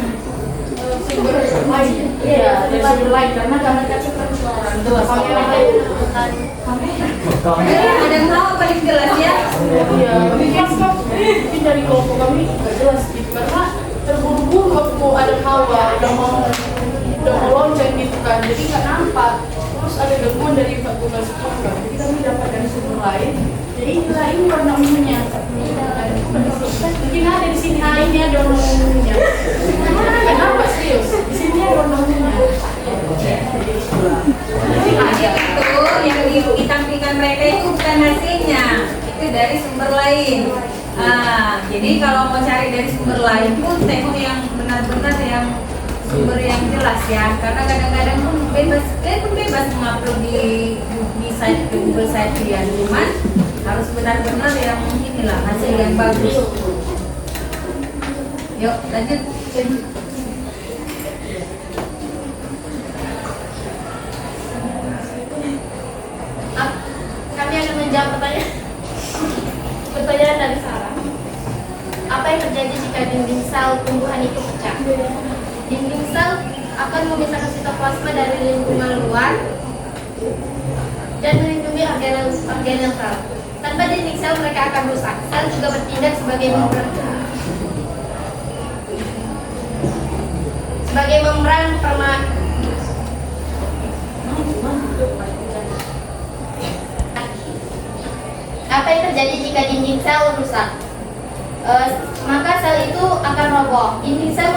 sumber lain. Iya, dari sumber lain karena kami kasih persoalan jelas. Ada yang tahu paling jelas ya? Iya, tapi dari kelompok kami nggak jelas gitu karena terburu-buru waktu ada Hawa udah mau lonceng gitu kan, jadi nggak nampak. Terus ada gangguan dari Pak Tugas juga, jadi kami dapat dari sumber lain. Jadi inilah ini warna ungunya. Mungkin ada di sini, ini ada warna ungunya. Kenapa serius? Di sini ada warna ungunya. Itu yang ditampilkan mereka itu bukan hasilnya, itu dari sumber lain. Jadi kalau mau cari dari sumber lain pun tengok yang benar-benar yang sumber yang jelas ya, karena kadang-kadang pun bebas mengupload di site Google site dia, cuman harus benar-benar yang inilah hasil yang bagus. Yuk lanjut. Kami akan menjawab pertanyaan dari Sarah. Apa yang terjadi jika dinding sel tumbuhan itu pecah? Dinding sel akan memisahkan sitoplasma dari lingkungan luar dan melindungi organel sel. Tanpa dinding sel mereka akan rusak. Sel juga bertindak sebagai membran Apa yang terjadi jika dinding sel rusak? Maka sel itu akan roboh. Dinding sel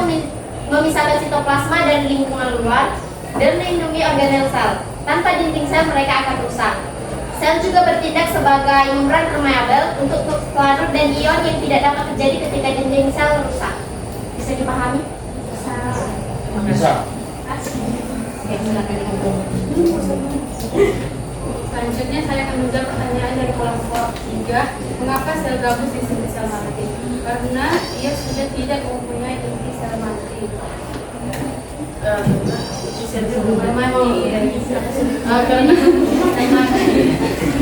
memisahkan sitoplasma dari lingkungan luar dan melindungi organel sel. Tanpa dinding sel mereka akan rusak. Sel juga bertindak sebagai membran permeabel untuk pelarut dan ion yang tidak dapat terjadi ketika dinding sel rusak. Bisa dipahami? Bisa. Selanjutnya saya akan menjawab pertanyaan dari kelompok 3. Mengapa sel gabus disebut sel mati? Karena ia sudah tidak mempunyai inti sel mati. Karena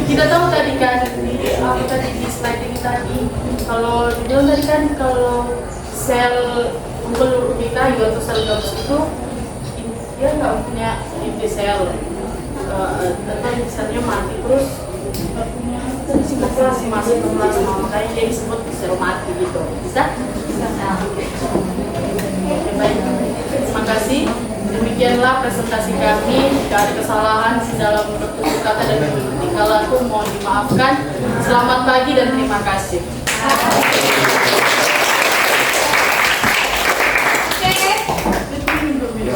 kita tahu tadi kan di slide ini tadi, kalau dibilang tadi kan kalau sel peluru di kayu atau sel gabus itu dia nggak punya inti sel. Selnya mati terus masih ke plasma, makanya dia disebut sel mati gitu. Bisa? Oke, baik. Terima kasih. Demikianlah presentasi kami. Jika ada kesalahan dalam bertutur kata dan tingkah laku mohon dimaafkan. Selamat pagi dan terima kasih.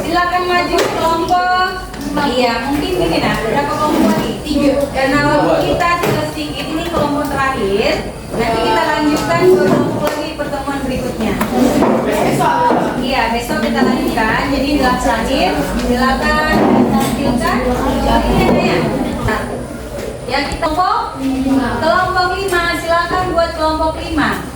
Silakan maju kelompok. Iya, mungkin gini nah, berapa kelompok lagi? 3. Karena waktu kita sudah sedikit, ini kelompok terakhir. Nanti kita lanjutkan ke kelompok lagi pertemuan berikutnya. Iya, besok kita lanjutkan. Jadi terakhir, silakan tampilkan. Ini ya. Nah, yang kita kelompok 5, silakan buat kelompok 5.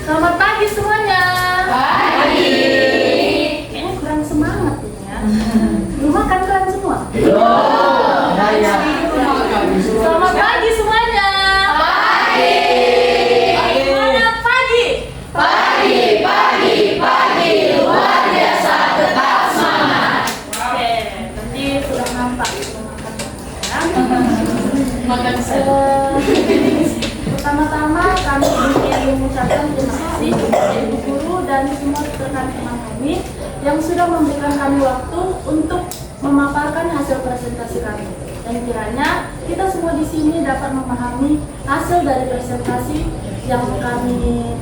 Selamat pagi semuanya. Pagi. Kayaknya kurang semangat ya. Belum makan kalian semua? Belum. Selamat pagi semuanya. Pagi. Semangat pagi. Makan Pertama-tama kami ingin mengucapkan terima kasih kepada ibu guru dan semua rekan teman kami yang sudah memberikan kami waktu untuk memaparkan hasil presentasi kami. Dan kiranya kita semua di sini dapat memahami hasil dari presentasi yang kami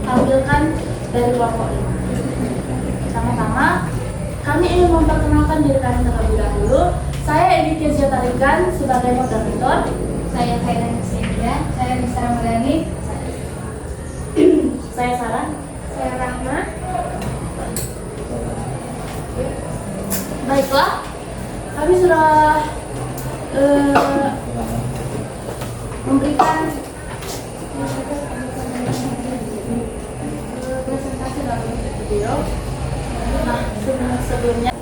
tampilkan dari kelompok ini. Pertama-tama, kami ingin memperkenalkan diri kami terlebih dahulu. Saya Edith Kezia Tarigan sebagai moderator. Saya Kairan Sindra, saya Bisa Ramadhani. Saya Sarah. Saya Rahma. Baiklah, kami sudah memberikan presentasi dalam video. Nah, sebelumnya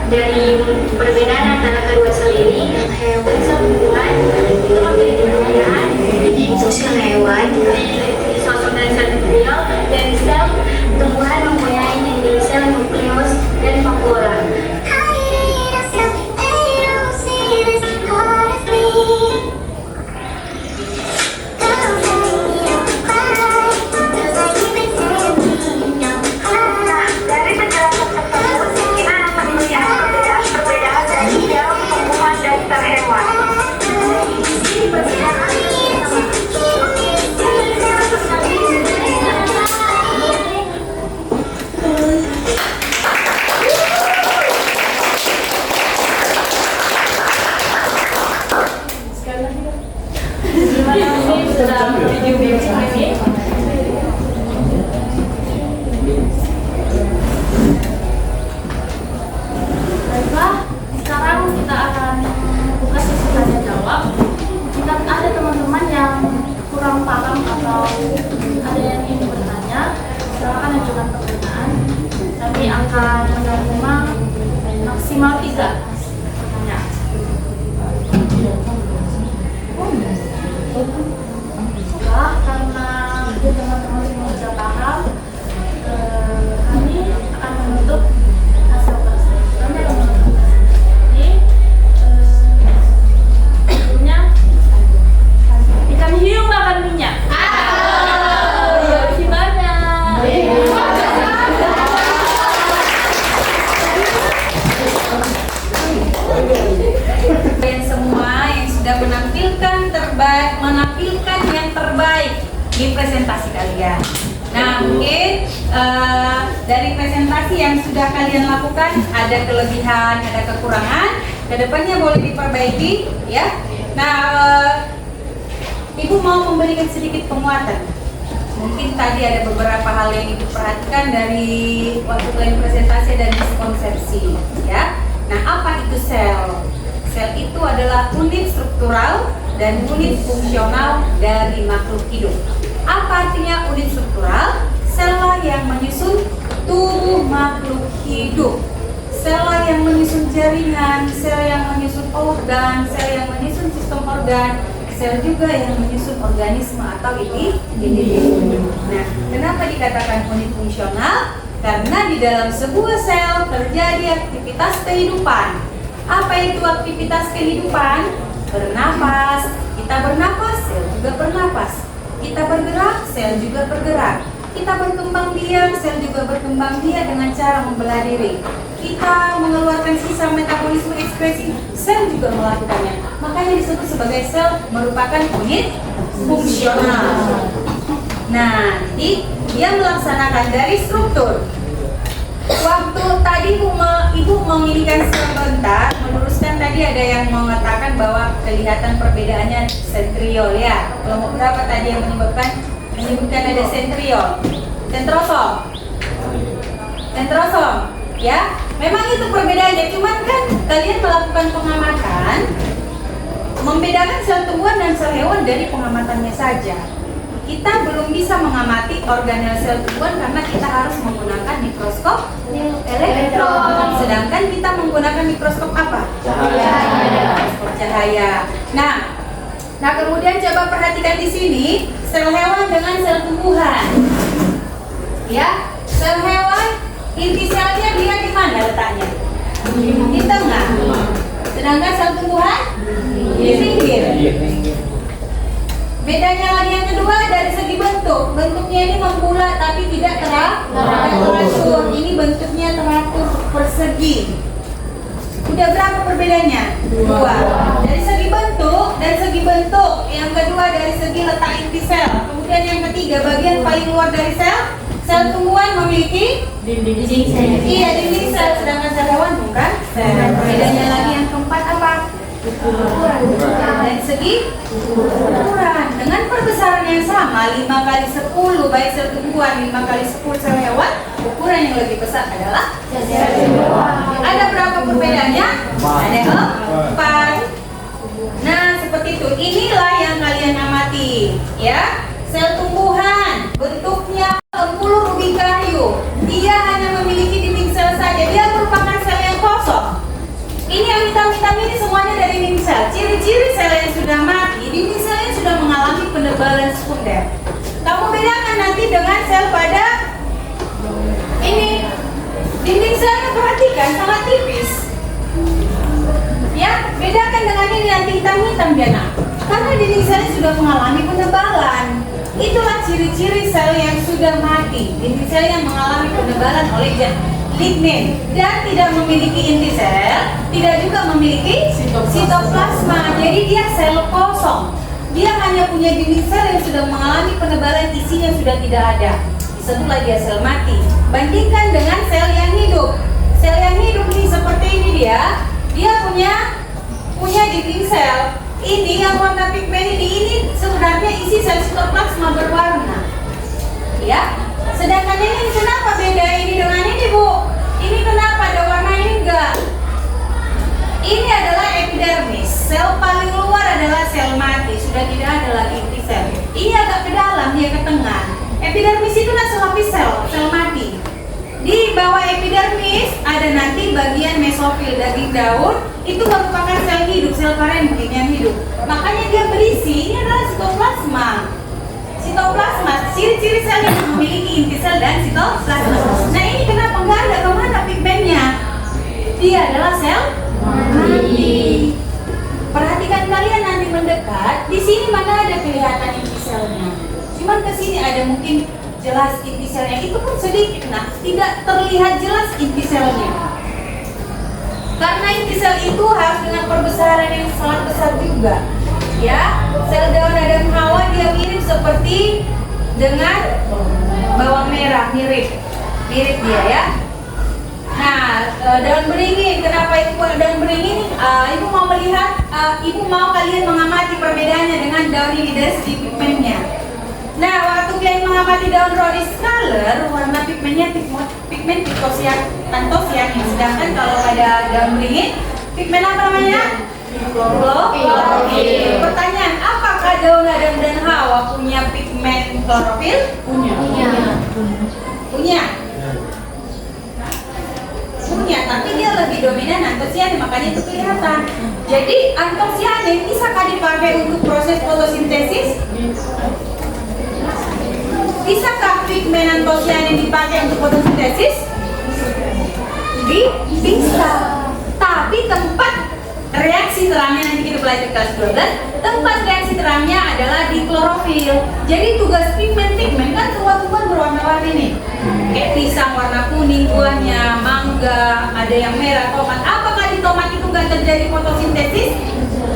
dari perbedaan antara kedua sel ini, hewan sel-tumbuhan itu memiliki perbedaan sosial hewan, sosok dan sel epitelial, dan sel tumbuhan mempunyai sel nukleus dan vakuola. Baiklah, sekarang kita akan buka sesi tanya jawab. Jika ada teman-teman yang kurang paham atau ada yang ingin bertanya, silakan ajukan pertanyaan. Kami akan menerima maksimal 3. Ya. Karena teman-teman semua sudah paham, kami akan menutup hasil tes. Kami akan menutup tes. Jadi, sebelumnya ikan hiu makan minyak. Gimana? Kalian semua yang sudah menampilkan yang terbaik di presentasi kalian. Nah, mungkin dari presentasi yang sudah kalian lakukan ada kelebihan, ada kekurangan. Kedepannya boleh diperbaiki, ya. Nah, Ibu mau memberikan sedikit penguatan. Mungkin tadi ada beberapa hal yang Ibu perhatikan dari waktu kalian presentasi dan miskonsepsi, ya. Nah, apa itu sel? Sel itu adalah unit struktural dan unit fungsional dari makhluk hidup. Apa artinya unit struktural? Sel yang menyusun tubuh makhluk hidup. Sel yang menyusun jaringan, sel yang menyusun organ, sel yang menyusun sistem organ, sel juga yang menyusun organisme atau individu. Nah, kenapa dikatakan unit fungsional? Karena di dalam sebuah sel terjadi aktivitas kehidupan. Apa itu aktivitas kehidupan? Bernapas, kita bernapas, sel juga bernapas. Kita bergerak, sel juga bergerak. Kita berkembang biak, sel juga berkembang biak dengan cara membelah diri. Kita mengeluarkan sisa metabolisme ekspresi, sel juga melakukannya. Makanya disebut sebagai sel merupakan unit fungsional. Nah, jadi dia melaksanakan dari struktur. Waktu tadi Ibu menginikan sebentar, meluruskan tadi ada yang mengatakan bahwa kelihatan perbedaannya sentriol, ya. Kelompok berapa tadi yang menyebutkan ada sentriol? Sentrosom, ya. Memang itu perbedaannya, cuman kan kalian melakukan pengamatan, membedakan sel tumbuhan dan sel hewan dari pengamatannya saja. Kita belum bisa mengamati organel sel tumbuhan karena kita harus menggunakan mikroskop elektron. Sedangkan kita menggunakan mikroskop apa? Mikroskop cahaya. Nah kemudian coba perhatikan di sini sel hewan dengan sel tumbuhan. Ya, sel hewan inti selnya dia di mana letaknya? Di tengah. Sedangkan sel tumbuhan di pinggir. Bedanya lagi yang kedua dari segi bentuk. Bentuknya ini membulat tapi tidak teratur. Ini bentuknya teratur persegi. Udah berapa perbedaannya? 2. Dari segi bentuk. Yang kedua dari segi letak inti sel. Kemudian yang ketiga bagian paling luar dari sel. Sel tumbuhan memiliki dinding sel. Iya, dinding sel. Sedangkan sel hewan bukan sel. Bedanya lagi yang keempat apa? Ukuran. Dari segi ukuran dengan perbesaran yang sama 5 kali 10 baik sel tumbuhan 5 kali 10 sel hewan, ukuran yang lebih besar adalah sel hewan. Ada berapa perbedaannya? Ada 4. Nah seperti itu. Inilah yang kalian amati, ya. Sel tumbuhan bentuknya empul rubi kayu. Dia hanya memiliki dinding sel saja. Dia merupakan sel yang kosong. Ini yang hitam-hitam ini semuanya dari dinding sel. Ciri-ciri sel yang sudah mati, dinding selnya sudah mengalami penebalan sekunder. Kamu bedakan nanti dengan sel pada ini. Dinding selnya perhatikan sangat tipis. Ya, bedakan dengan ini nanti hitam-hitam dia nak. Karena dinding selnya sudah mengalami penebalan. Itulah ciri-ciri sel yang sudah mati. Dinding sel yang mengalami penebalan oleh lignin dan tidak memiliki inti sel, tidak juga memiliki sitoplasma. Jadi dia sel kosong. Dia hanya punya dinding sel yang sudah mengalami penebalan, isinya sudah tidak ada. Disebutlah dia sel mati. Bandingkan dengan sel yang hidup. Sel yang hidup ini seperti ini dia punya dinding sel. Ini yang warna pigmen ini sebenarnya isi sel sitoplasma berwarna. Ya. Sedangkan ini kenapa beda ini dengan ini, Bu? Ini kenapa ada warna ini enggak? Ini adalah epidermis. Sel paling luar adalah sel mati, sudah tidak ada lagi inti sel. Ini agak ke dalam, dia ke tengah. Epidermis itu selapis sel mati. Di bawah epidermis ada nanti bagian mesofil. klorofil, daging daun, itu merupakan sel hidup, sel parenkim yang hidup. Makanya dia berisi, ini adalah sitoplasma. Sitoplasma, ciri-ciri sel yang memiliki inti sel dan sitoplasma. Nah ini kenapa nggak ada, kemana pigmennya? Dia adalah sel mati. Perhatikan kalian nanti mendekat, di sini mana ada kelihatan inti selnya. Cuman ke sini ada mungkin jelas inti selnya, itu pun sedikit. Nah, tidak terlihat jelas inti selnya. Karena inti sel itu harus dengan perbesaran yang sangat besar juga. Ya, sel daun Adam Hawa dia mirip seperti dengan bawang merah, mirip dia ya. Nah, daun beringin, kenapa itu daun beringin? Ibu mau melihat, ibu mau kalian mengamati perbedaannya dengan daun ini dari segi pigmennya. Nah, waktu kalian mengamati daun rose color, warna pigmennya pigmen antosianin. Sedangkan kalau pada daun beringin, pigmen apa namanya? Klorofil. Pertanyaan, apakah daun Adam dan Hawa punya pigmen klorofil? Punya, tapi dia lebih dominan antosianin, makanya itu kelihatan. Jadi antosianin bisakah dipakai untuk proses fotosintesis? Bisakah pigmen antosianin dipakai untuk fotosintesis? Bisa. Tapi tempat reaksi terangnya, nanti kita belajar kelas 12, tempat reaksi terangnya adalah di klorofil. Jadi tugas pigmen kan semua tumbuhan berwarna-warni nih. Kayak pisang warna kuning buahnya, mangga, ada yang merah, tomat. Apakah di tomat itu nggak terjadi fotosintesis?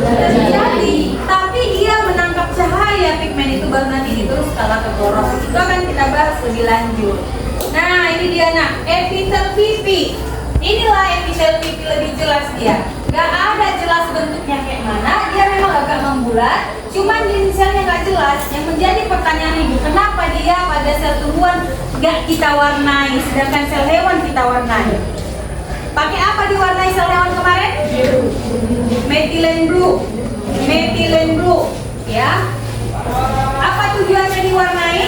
Terjadi. Tapi dia menangkap cahaya pigmen itu baru nanti diterus kalah ke klorofil. Itu akan kita bahas lebih lanjut. Nah ini dia nak, epitel pipi. Inilah epitel pipi lebih jelas dia. Gak ada jelas bentuknya kayak mana, dia memang agak membulat, cuman jenis selnya gak jelas. Yang menjadi pertanyaan ibu, kenapa dia pada sel tumbuhan gak kita warnai, sedangkan sel hewan kita warnai? Pakai apa diwarnai sel hewan kemarin? Methylene blue, ya. Apa tujuannya diwarnai?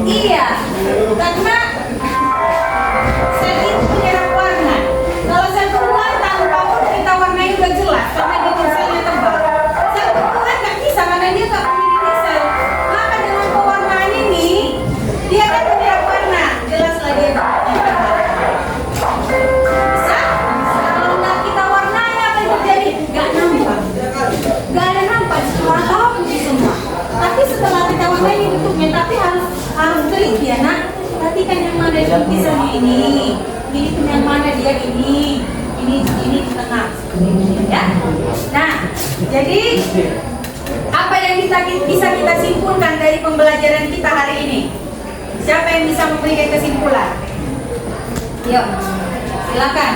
Iya, karena sel itu menyerap warna. Kalau sel tumbuhan tanpa pun kita warnai udah jelas, karena dia selnya tebal. Sel tumbuhan nggak bisa karena dia nggak memiliki sel. Maka dengan pewarnaan ini dia akan menyerap warna, jelaslah dia tebal. Bisa? Kalau nggak kita warnai apa yang terjadi? Nggak nampak. Nggak ada nampak, semua tahu putih semua. Tapi setelah kita warnai ini bentuknya, tapi harus teliti ya nak. Perhatikan yang mana di selnya ini yang mana dia ini di tengah, ya. Nah, jadi apa yang bisa kita simpulkan dari pembelajaran kita hari ini? Siapa yang bisa memberikan kesimpulan? Yuk, silakan.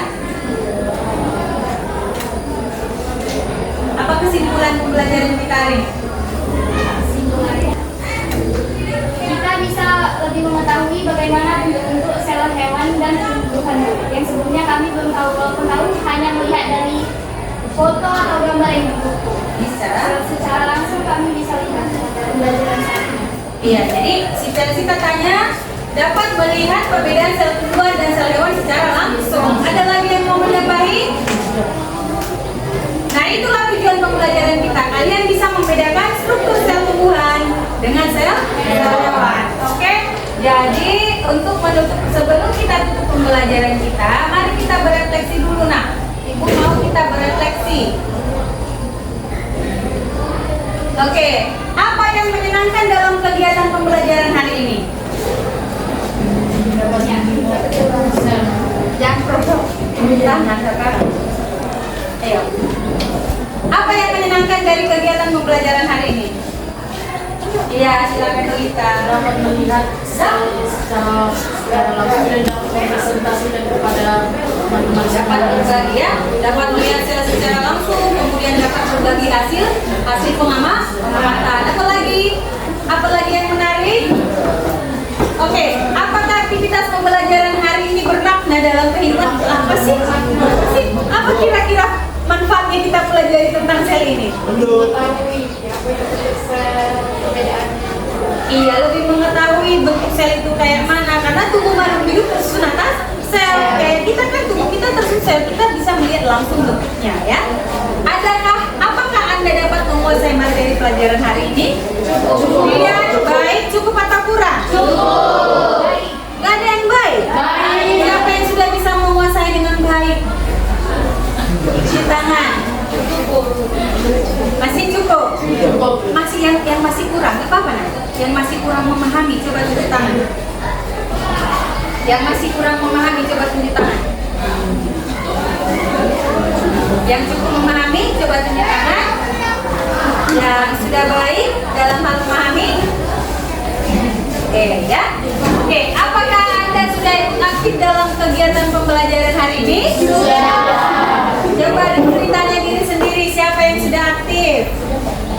Apa kesimpulan pembelajaran kita hari ini? Kita bisa lebih mengetahui bagaimana bentuk-bentuk sel hewan dan tumbuhan yang sebelumnya kami belum tahu. Walaupun tahu hanya melihat dari foto atau gambar yang dibuku. Bisa. Secara langsung kami bisa lihat pembelajaran saya. Iya, jadi kita tanya dapat melihat perbedaan sel tumbuhan dan sel hewan secara langsung. Ada lagi yang mau menambahi? Nah, itulah tujuan pembelajaran kita. Kalian bisa membedakan struktur sel tumbuhan dengan sel hewan. Oke? Jadi, sebelum kita tutup pembelajaran kita, mari kita berefleksi dulu nak. Ibu mau kita berefleksi. Oke, apa yang menyenangkan dalam kegiatan pembelajaran hari ini? Yang produk tangan sekarang. Ayo. Apa yang menyenangkan dari kegiatan pembelajaran hari ini? Iya, silakan Lolita. Dapat melihat secara langsung dan dapat mempresentasikan kepada teman-teman Dapat berbagi ya, dapat melihat sel secara langsung, kemudian dapat berbagi hasil pengamatan. Apalagi yang menarik? Oke, apakah aktivitas pembelajaran hari ini bermakna dalam kehidupan? Apa sih? Apa kira-kira manfaatnya kita pelajari tentang sel ini? Iya, lebih mengetahui bentuk sel itu kayak mana, Karena tubuh makhluk hidup tersusun atas sel. Kayak kita kan tubuh kita tersusun sel, kita bisa melihat langsung bentuknya ya. Apakah Anda dapat menguasai materi pelajaran hari ini? Cukup. Iya, baik. Cukup atau kurang? Cukup. Gak ada yang baik? Baik. Siapa yang sudah bisa menguasai dengan baik? Cuci tangan. Masih cukup? Masih yang masih kurang? Gak apa-apa nah? Yang masih kurang memahami, coba cuci tangan. Yang masih kurang memahami, coba tunjuk tangan. Yang cukup memahami, coba tunjuk tangan. Yang sudah baik dalam hal memahami. Oke ya. Oke, apakah Anda sudah ikut aktif dalam kegiatan pembelajaran hari ini? Sudah. Coba ditanya diri sendiri siapa yang sudah aktif.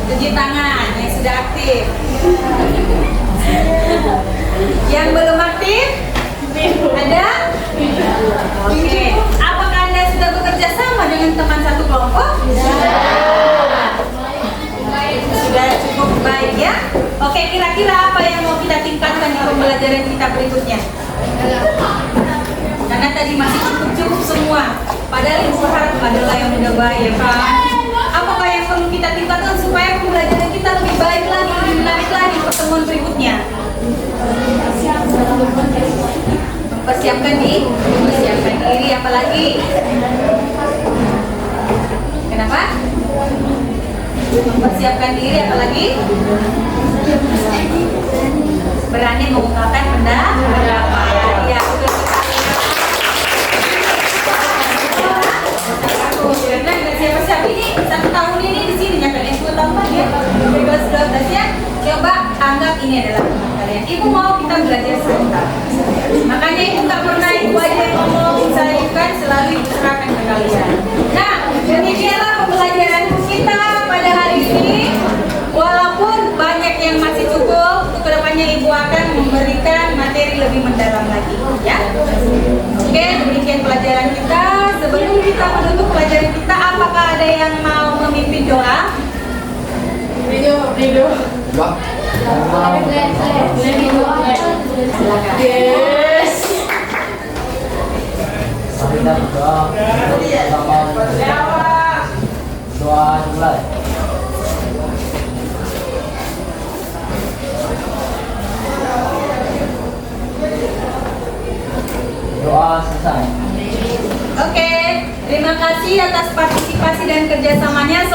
Tunjuk tangan yang sudah aktif. Yang belum aktif? Ada? Oke. Apakah Anda sudah bekerja sama dengan teman satu kelompok? Sudah cukup baik ya. Oke, kira-kira apa yang mau kita tingkatkan di pembelajaran kita berikutnya? Karena tadi masih cukup semua. Padahal ibu berharap adalah yang udah baik ya kan? Apakah yang perlu kita tingkatkan supaya pembelajaran kita lebih baik lagi, lebih menarik lagi pertemuan berikutnya? Mempersiapkan diri, apalagi? Kenapa? Mempersiapkan diri, apalagi? Berani mengungkapkan pendapat. Ya, betul sekali. Karena siapa-siapa ini 1 tahun ini di sini ya kalian 2 tahun lagi ya. 12 ya. Coba anggap ini adalah teman kalian. Ibu mau kita belajar sebentar. Makanya ibu tak pernah ibu aja yang ngomong, saya kan selalu ibu serahkan ke kalian. Nah, demikianlah pembelajaran kita pada hari ini. Walaupun banyak yang masih cukup, untuk kedepannya ibu akan memberikan materi lebih mendalam lagi, ya. Oke, demikian pelajaran kita. Sebelum kita menutup pelajaran kita, apakah ada yang mau memimpin doa? Video. Yes. Mari kita berdoa. Doa dimulai. Doa selesai. Oke, terima kasih atas partisipasi dan kerjasamanya.